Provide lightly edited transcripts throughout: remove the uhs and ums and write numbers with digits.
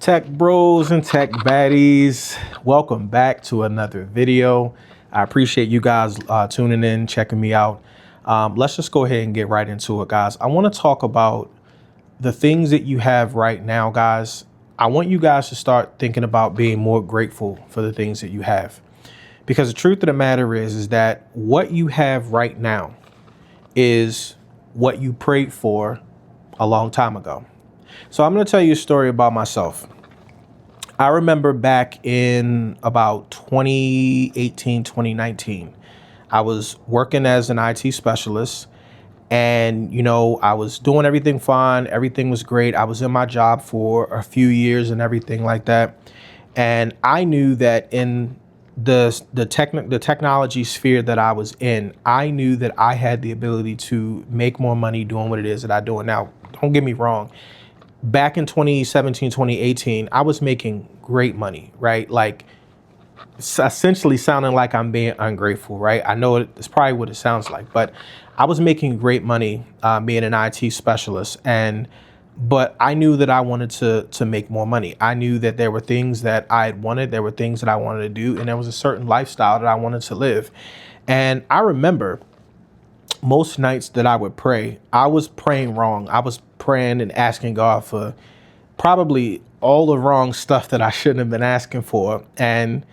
Tech bros and tech baddies, welcome back to another video. I appreciate you guys tuning in, checking me out. Let's just go ahead and get right into it, guys. I want to talk about the things that you have right now, guys. I want you guys to start thinking about being more grateful for the things that you have. Because the truth of the matter is that what you have right now is what you prayed for a long time ago. So I'm going to tell you a story about myself. I remember back in about 2018, 2019, I was working as an IT specialist and, I was doing everything fine. Everything was great. I was in my job for a few years and everything like that. And I knew that in the technology sphere that I was in, I knew that I had the ability to make more money doing what it is that I do. And now, don't get me wrong. Back in 2017, 2018, I was making great money, right? Like essentially sounding like I'm being ungrateful, right? I know it's probably what it sounds like, but I was making great money being an IT specialist. But I knew that I wanted to make more money. I knew that there were things that I had wanted. There were things that I wanted to do. And there was a certain lifestyle that I wanted to live. And I remember most nights that I would pray, I was praying wrong. I was praying and asking God for probably all the wrong stuff that I shouldn't have been asking for. And,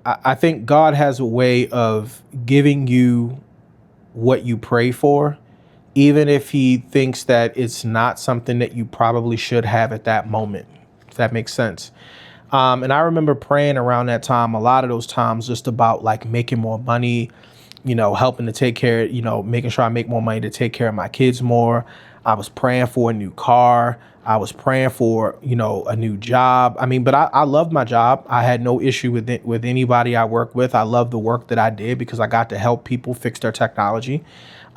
I think God has a way of giving you what you pray for, even if he thinks that it's not something that you probably should have at that moment, if that makes sense. And I remember praying around that time, a lot of those times, just about like making more money, helping to take care, making sure I make more money to take care of my kids more. I was praying for a new car. I was praying for, a new job. But I loved my job. I had no issue with it, with anybody I worked with. I loved the work that I did because I got to help people fix their technology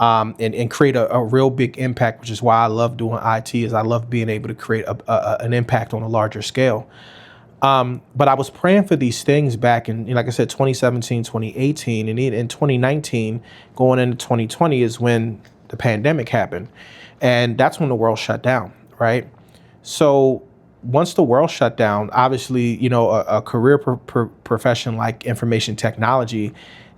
and create a real big impact, which is why I love doing IT, is I love being able to create an impact on a larger scale. But I was praying for these things back in, like I said, 2017, 2018, and in 2019, going into 2020 is when the pandemic happened. And that's when the world shut down, right? So once the world shut down, obviously, a career profession like information technology,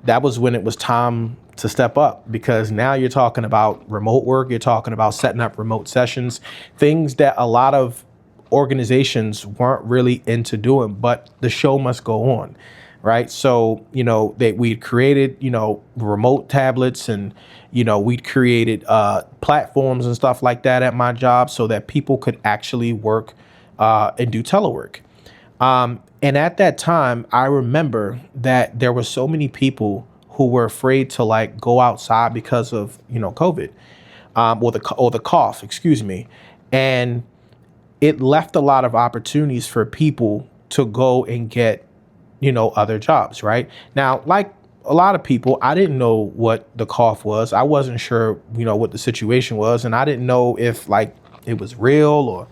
that was when it was time to step up, because now you're talking about remote work. You're talking about setting up remote sessions, things that a lot of organizations weren't really into doing, but the show must go on, right? So, that we'd created, remote tablets and, we'd created platforms and stuff like that at my job so that people could actually work and do telework. And at that time, I remember that there were so many people who were afraid to like go outside because of, COVID, or the cough, excuse me. And it left a lot of opportunities for people to go and get, other jobs, right? Now, like a lot of people, I didn't know what the cough was. I wasn't sure, what the situation was. And I didn't know if like it was real or,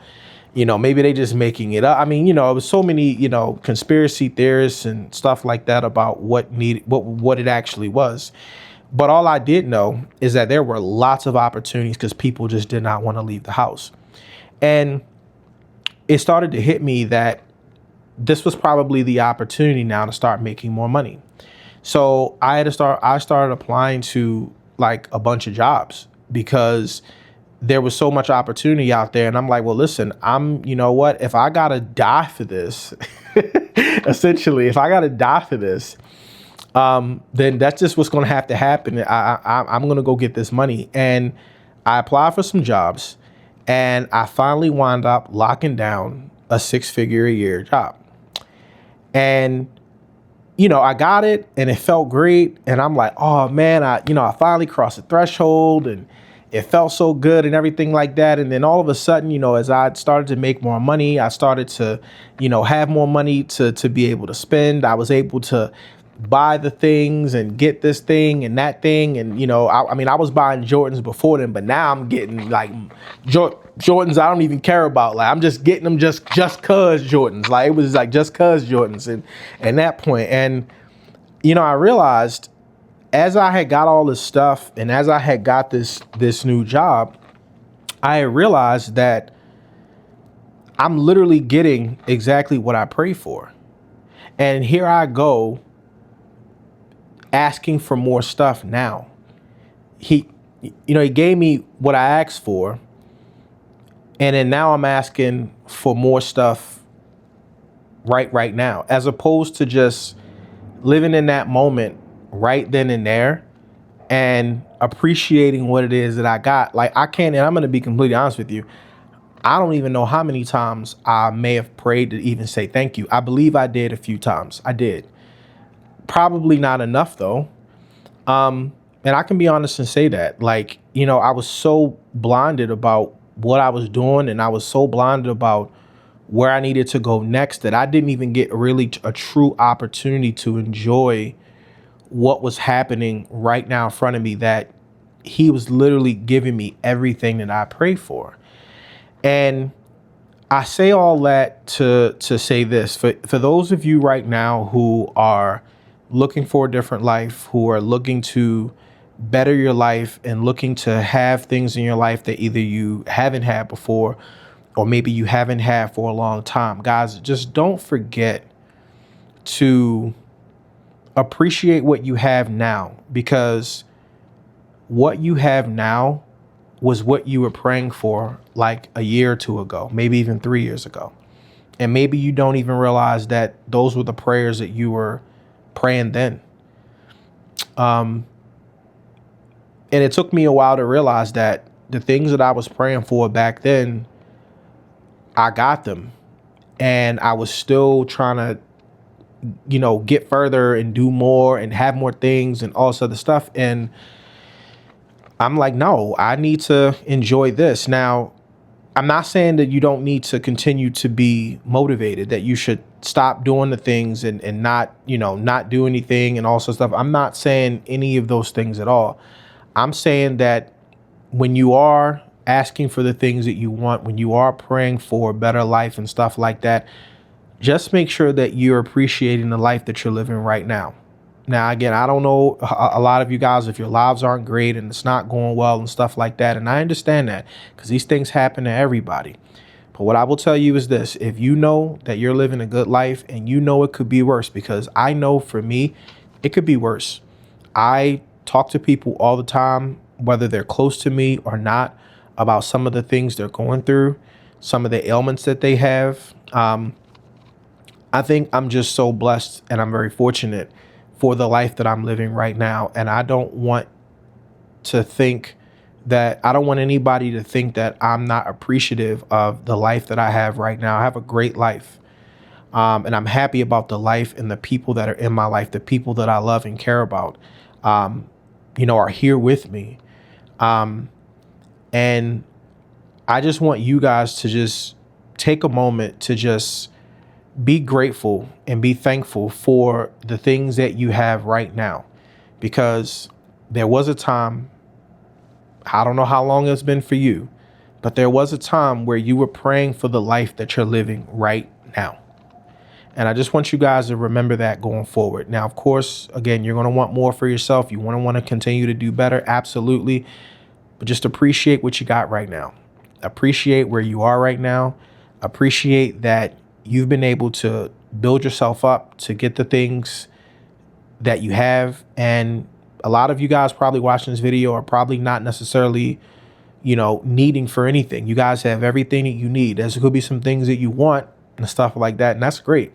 maybe they just making it up. It was so many, conspiracy theorists and stuff like that about what it actually was. But all I did know is that there were lots of opportunities because people just did not want to leave the house. And it started to hit me that this was probably the opportunity now to start making more money. So I started applying to like a bunch of jobs because there was so much opportunity out there. And I'm like, well, listen, if I got to die for this, essentially, if I got to die for this, then that's just what's going to have to happen. I'm going to go get this money. And I applied for some jobs. And I finally wound up locking down a 6-figure a year job. And, I got it and it felt great. And I'm like, oh man, I finally crossed the threshold and it felt so good and everything like that. And then all of a sudden, as I started to make more money, I started to, have more money to be able to spend. I was able to buy the things and get this thing and that thing. And, I was buying Jordans before then, but now I'm getting like Jordans I don't even care about. Like I'm just getting them just cause Jordans. Like it was like just cause Jordans and that point. And, I realized as I had got all this stuff and as I had got this new job, I realized that I'm literally getting exactly what I pray for. And here I go asking for more stuff now. He, he gave me what I asked for. And then now I'm asking for more stuff right now, as opposed to just living in that moment right then and there and appreciating what it is that I got. Like, I can't, and I'm going to be completely honest with you. I don't even know how many times I may have prayed to even say thank you. I believe I did a few times. I did. Probably not enough though. And I can be honest and say that, like, I was so blinded about what I was doing, and I was so blinded about where I needed to go next, that I didn't even get really a true opportunity to enjoy what was happening right now in front of me, that he was literally giving me everything that I prayed for. And I say all that to say this, for those of you right now who are looking for a different life, who are looking to better your life and looking to have things in your life that either you haven't had before or maybe you haven't had for a long time, guys, just don't forget to appreciate what you have now, because what you have now was what you were praying for like a year or two ago, maybe even 3 years ago. And maybe you don't even realize that those were the prayers that you were praying then. And it took me a while to realize that the things that I was praying for back then, I got them. And I was still trying to, get further and do more and have more things and all this other stuff. And I'm like, no, I need to enjoy this. Now, I'm not saying that you don't need to continue to be motivated, that you should stop doing the things and not, not do anything and all sorts of stuff. I'm not saying any of those things at all. I'm saying that when you are asking for the things that you want, when you are praying for a better life and stuff like that, just make sure that you're appreciating the life that you're living right now. Now, again, I don't know a lot of you guys, if your lives aren't great and it's not going well and stuff like that. And I understand that, because these things happen to everybody. But what I will tell you is this: if you know that you're living a good life and you know it could be worse, because I know for me, it could be worse. I talk to people all the time, whether they're close to me or not, about some of the things they're going through, some of the ailments that they have. I think I'm just so blessed and I'm very fortunate for the life that I'm living right now. And I don't want anybody to think that I'm not appreciative of the life that I have right now. I have a great life. And I'm happy about the life and the people that are in my life, the people that I love and care about, are here with me. And I just want you guys to just take a moment to just be grateful and be thankful for the things that you have right now, because there was a time, I don't know how long it's been for you, but there was a time where you were praying for the life that you're living right now. And I just want you guys to remember that going forward. Now, of course, again, you're going to want more for yourself. You want to continue to do better. Absolutely. But just appreciate what you got right now. Appreciate where you are right now. Appreciate that you've been able to build yourself up to get the things that you have. And a lot of you guys probably watching this video are probably not necessarily, needing for anything. You guys have everything that you need. There could be some things that you want and stuff like that. And that's great.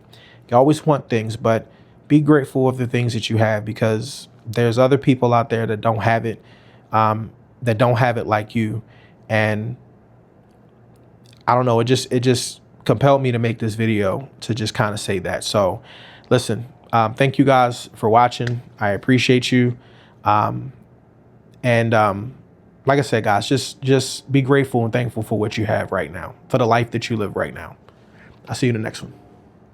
You always want things, but be grateful of the things that you have, because there's other people out there that don't have it, like you. And I don't know, it just compelled me to make this video to just kind of say that. So listen, thank you guys for watching. I appreciate you. And like I said, guys, just be grateful and thankful for what you have right now, for the life that you live right now. I'll see you in the next one.